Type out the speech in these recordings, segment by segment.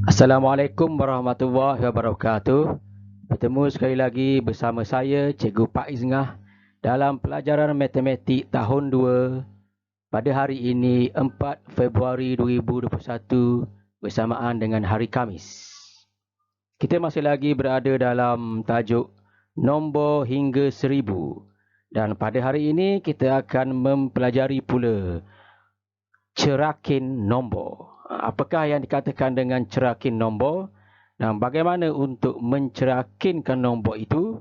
Assalamualaikum warahmatullahi wabarakatuh. Bertemu sekali lagi bersama saya Cikgu Pak Izngah dalam pelajaran matematik tahun 2 pada hari ini 4 Februari 2021 bersamaan dengan hari Khamis. Kita masih lagi berada dalam tajuk nombor hingga 1000 dan pada hari ini kita akan mempelajari pula cerakin nombor. Apakah yang dikatakan dengan cerakin nombor dan bagaimana untuk mencerakinkan nombor itu?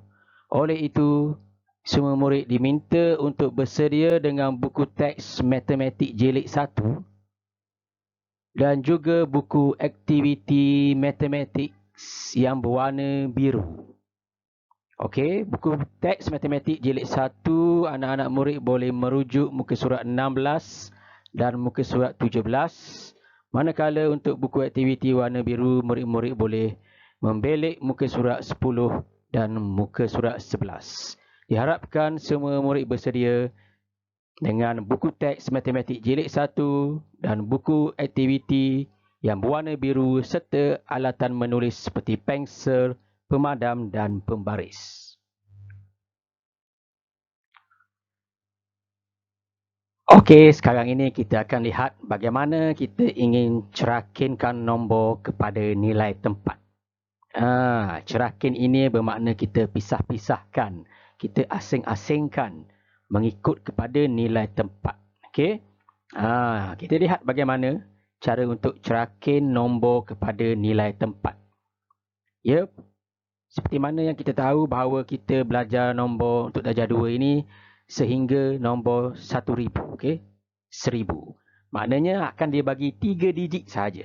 Oleh itu, semua murid diminta untuk bersedia dengan buku teks matematik jilid 1 dan juga buku aktiviti matematik yang berwarna biru. Okey, buku teks matematik jilid 1 anak-anak murid boleh merujuk muka surat 16 dan muka surat 17. Manakala untuk buku aktiviti warna biru, murid-murid boleh membelik muka surat 10 dan muka surat 11. Diharapkan semua murid bersedia dengan buku teks matematik jilid 1 dan buku aktiviti yang berwarna biru serta alatan menulis seperti pensel, pemadam dan pembaris. Okey, sekarang ini kita akan lihat bagaimana kita ingin cerakinkan nombor kepada nilai tempat. Cerakin ini bermakna kita pisah-pisahkan, kita asing-asingkan mengikut kepada nilai tempat. Okey. Kita lihat bagaimana cara untuk cerakin nombor kepada nilai tempat. Ya, seperti mana yang kita tahu bahawa kita belajar nombor untuk darjah 2 ini sehingga nombor 1000, okey? 1000. Maknanya akan dia bagi 3 digit saja.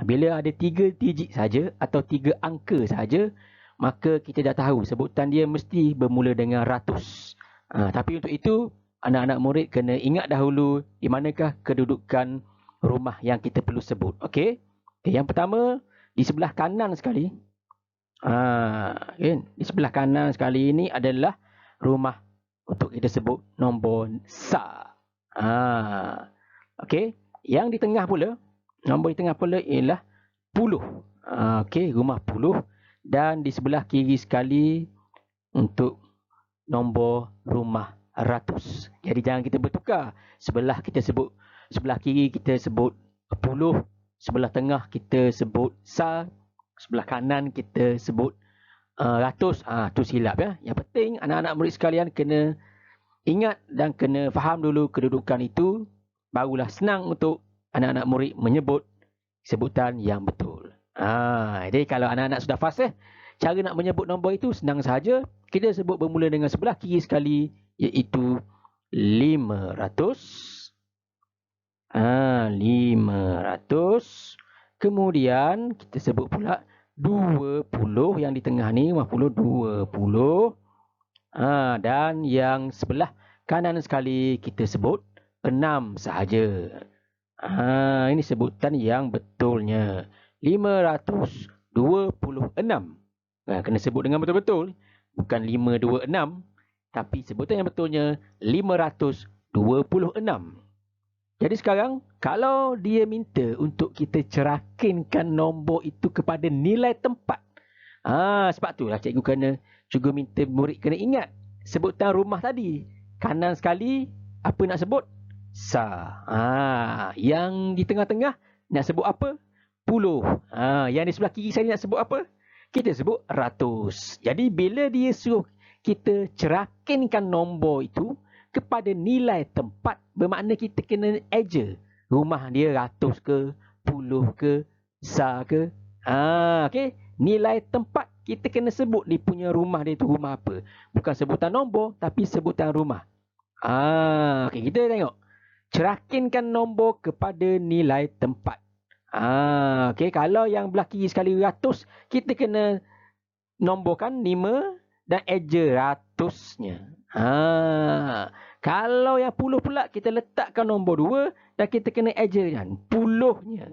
Bila ada 3 digit saja atau 3 angka saja, maka kita dah tahu sebutan dia mesti bermula dengan ratus. Tapi untuk itu, anak-anak murid kena ingat dahulu di manakah kedudukan rumah yang kita perlu sebut. Okey? Yang pertama, di sebelah kanan sekali. Di sebelah kanan sekali ini adalah rumah untuk kita sebut nombor sa. Okey, yang di tengah pula, nombor di tengah pula ialah 10. Okey, rumah 10 dan di sebelah kiri sekali untuk nombor rumah ratus. Jadi jangan kita bertukar. Sebelah kiri kita sebut 10, sebelah tengah kita sebut sa, sebelah kanan kita sebut ratus. Tu silap ya. Yang penting anak-anak murid sekalian kena ingat dan kena faham dulu kedudukan itu, barulah senang untuk anak-anak murid menyebut sebutan yang betul. Jadi kalau anak-anak sudah fasih, cara nak menyebut nombor itu senang sahaja. Kita sebut bermula dengan sebelah kiri sekali, iaitu 500. 500. Kemudian kita sebut pula 20 yang di tengah ni, 20. Dan yang sebelah kanan sekali kita sebut 6 sahaja. Ini sebutan yang betulnya. 526. Kena sebut dengan betul-betul. Bukan 526. Tapi sebutan yang betulnya 526. Jadi sekarang, kalau dia minta untuk kita cerakinkan nombor itu kepada nilai tempat. Sebab itulah cikgu juga minta murid kena ingat sebutan rumah tadi. Kanan sekali, apa nak sebut? Sa. Yang di tengah-tengah, nak sebut apa? 10. Yang di sebelah kiri saya nak sebut apa? Kita sebut ratus. Jadi bila dia suruh kita cerakinkan nombor itu kepada nilai tempat, bermakna kita kena eja rumah dia ratus ke, 10 ke, sa ke. Okey, nilai tempat kita kena sebut dia punya rumah dia tu rumah apa. Bukan sebutan nombor tapi sebutan rumah. Okey, kita tengok. Cerakinkan nombor kepada nilai tempat. Okey, kalau yang belah kiri sekali ratus, kita kena nomborkan 5 dan eja ratusnya. Kalau yang 10 pula, kita letakkan nombor 2 dan kita kena ejakan puluhnya.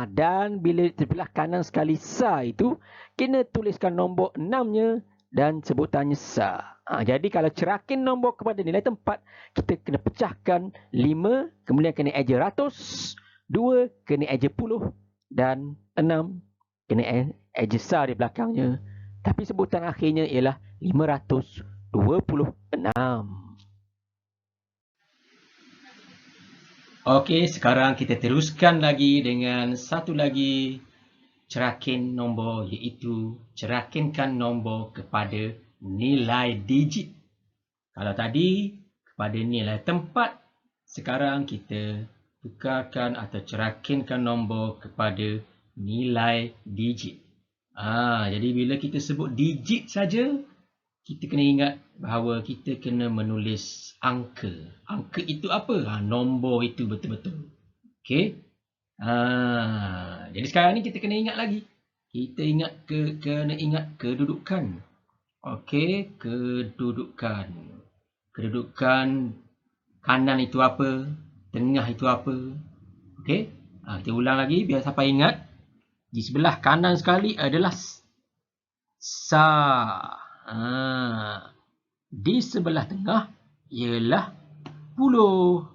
Dan bila sebelah kanan sekali sa itu, kena tuliskan nombor 6-nya dan sebutannya sa. Jadi kalau cerakin nombor kepada nilai tempat, kita kena pecahkan 5, kemudian kena eja ratus, 2 kena eja 10 dan 6 kena ejesa di belakangnya. Tapi sebutan akhirnya ialah 526. Okey, sekarang kita teruskan lagi dengan satu lagi cerakin nombor, iaitu cerakinkan nombor kepada nilai digit. Kalau tadi kepada nilai tempat, sekarang kita tukarkan atau cerakinkan nombor kepada nilai digit. Jadi bila kita sebut digit saja, kita kena ingat bahawa kita kena menulis angka. Angka itu apa? Nombor itu betul-betul. Okey. Jadi sekarang ni kita kena ingat lagi. Kita kena ingat kedudukan. Okey, kedudukan. Kedudukan kanan itu apa? Tengah itu apa? Okey. Kita ulang lagi biar sampai ingat. Di sebelah kanan sekali adalah sa. Di sebelah tengah ialah puluh.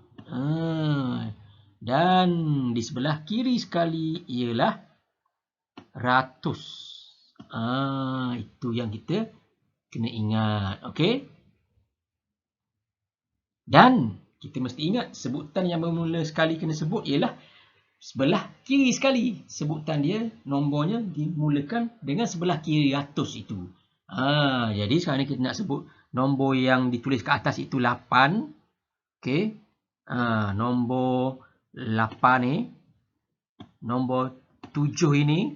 Dan di sebelah kiri sekali ialah ratus. Itu yang kita kena ingat. Okey? Dan kita mesti ingat sebutan yang bermula sekali kena sebut ialah sebelah kiri sekali. Sebutan dia, nombornya dimulakan dengan sebelah kiri ratus itu. Jadi sekarang ni kita nak sebut nombor yang ditulis ke atas itu 8. Okey. Nombor 8 ni. Nombor 7 ini.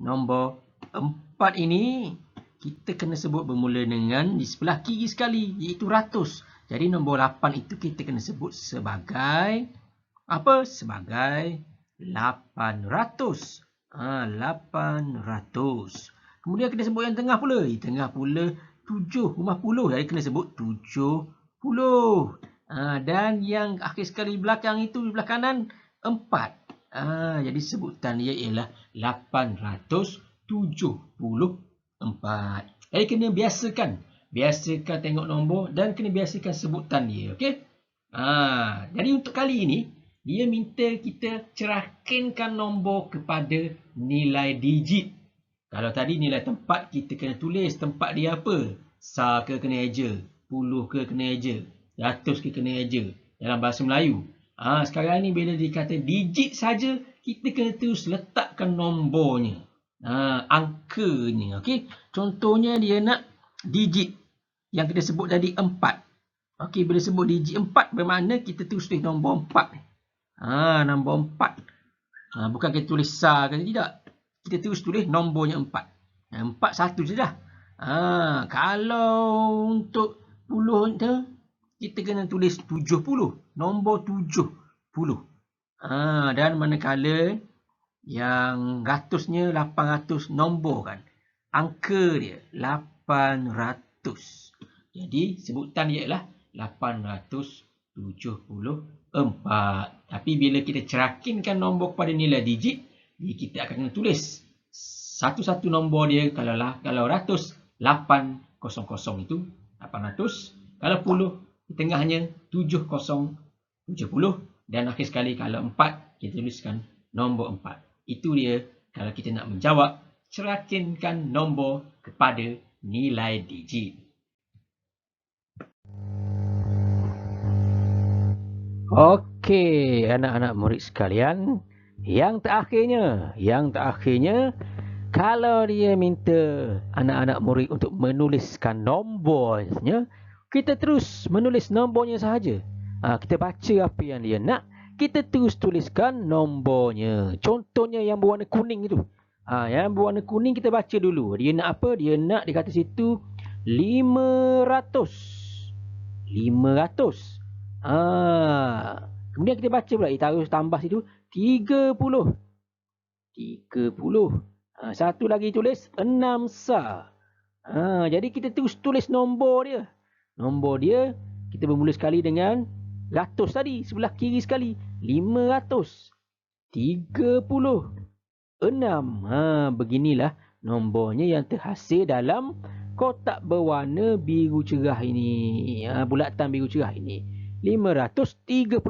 Nombor 4 ini. Kita kena sebut bermula dengan di sebelah kiri sekali, iaitu ratus. Jadi nombor 8 itu kita kena sebut sebagai apa? Sebagai 800. 800. Kemudian kita sebut yang tengah pula. Di tengah pula 7, rumah puluh. Jadi kena sebut 70. Dan yang akhir sekali belakang itu, di belah kanan 4. Jadi sebutan dia ialah 874. Jadi kena biasakan. Biasakan tengok nombor dan kena biasakan sebutan dia. Okey? Jadi untuk kali ini, dia minta kita cerakinkan nombor kepada nilai digit. Kalau tadi nilai tempat, kita kena tulis tempat dia apa. Sa ke kena eja, puluh ke kena eja, ratus ke kena eja dalam bahasa Melayu. Sekarang ni bila dikata digit saja, kita kena terus letakkan nombornya. Angkanya. Okey. Contohnya dia nak digit yang kita sebut tadi 4. Okey, bila sebut digit 4 bermakna kita terus tulis nombor 4. Nombor 4. Bukan kita tulis sa ke tidak. Kita terus tulis nombornya 4. 4 satu saja. Kalau untuk puluh tu, kita kena tulis 70. Nombor 70. Dan manakala yang ratusnya 800 nombor kan. Angka dia 800. Jadi sebutan dia ialah 874. Tapi bila kita cerakinkan nombor kepada nilai digit, kita akan kena tulis satu-satu nombor dia. Kalau ratus 800 itu 800. Kalau puluh di tengahnya 70. Dan akhir sekali kalau 4 kita tuliskan nombor 4. Itu dia kalau kita nak menjawab cerakinkan nombor kepada nilai digit. Okey, anak-anak murid sekalian, yang terakhirnya, kalau dia minta anak-anak murid untuk menuliskan nombornya, kita terus menulis nombornya sahaja. Kita baca apa yang dia nak, kita terus tuliskan nombornya. Contohnya yang berwarna kuning itu. Yang berwarna kuning kita baca dulu. Dia nak apa? Dia nak di kata situ 500. 500. Kemudian kita baca pula, taruh tambah situ 30. 30. Satu lagi tulis 6 sa. Jadi kita terus tulis nombor dia. Nombor dia kita bermula sekali dengan ratus tadi, sebelah kiri sekali 500. 30. 6. Beginilah nombornya yang terhasil dalam kotak berwarna biru cerah ini. Bulatan biru cerah ini. 536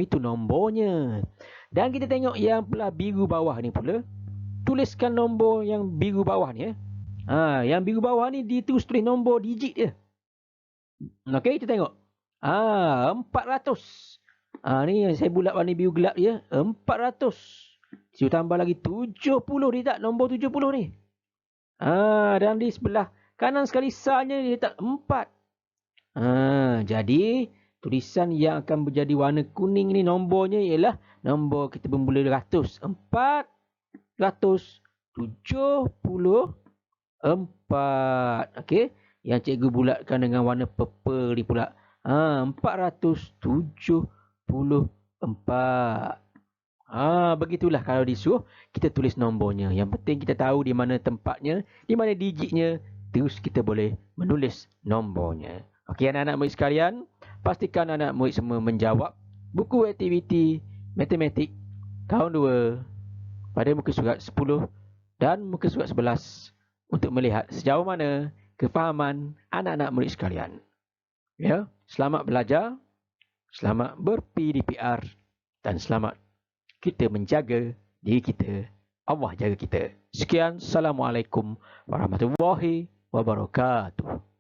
itu nombornya. Dan kita tengok yang belah biru bawah ni pula. Tuliskan nombor yang biru bawah ni. Yang biru bawah ni tulis nombor digit dia. Okey, kita tengok. 400. Ni yang saya bulat warna biru gelap dia. 400. Saya tambah lagi 70 dia tak nombor 70 ni. Dan di sebelah kanan sekali sanya dia tak 4. Jadi tulisan yang akan menjadi warna kuning ni nombornya ialah nombor kita bermula ratus. 474. Okey. Yang cikgu bulatkan dengan warna purple ni pula. 474. Begitulah kalau disuruh kita tulis nombornya. Yang penting kita tahu di mana tempatnya, di mana digitnya, terus kita boleh menulis nombornya. Okey anak-anak murid sekalian, pastikan anak murid semua menjawab buku aktiviti matematik tahun 2 pada muka surat 10 dan muka surat 11 untuk melihat sejauh mana kefahaman anak-anak murid sekalian. Ya, selamat belajar, selamat ber-PDPR dan selamat kita menjaga diri kita. Allah jaga kita. Sekian, Assalamualaikum warahmatullahi wabarakatuh.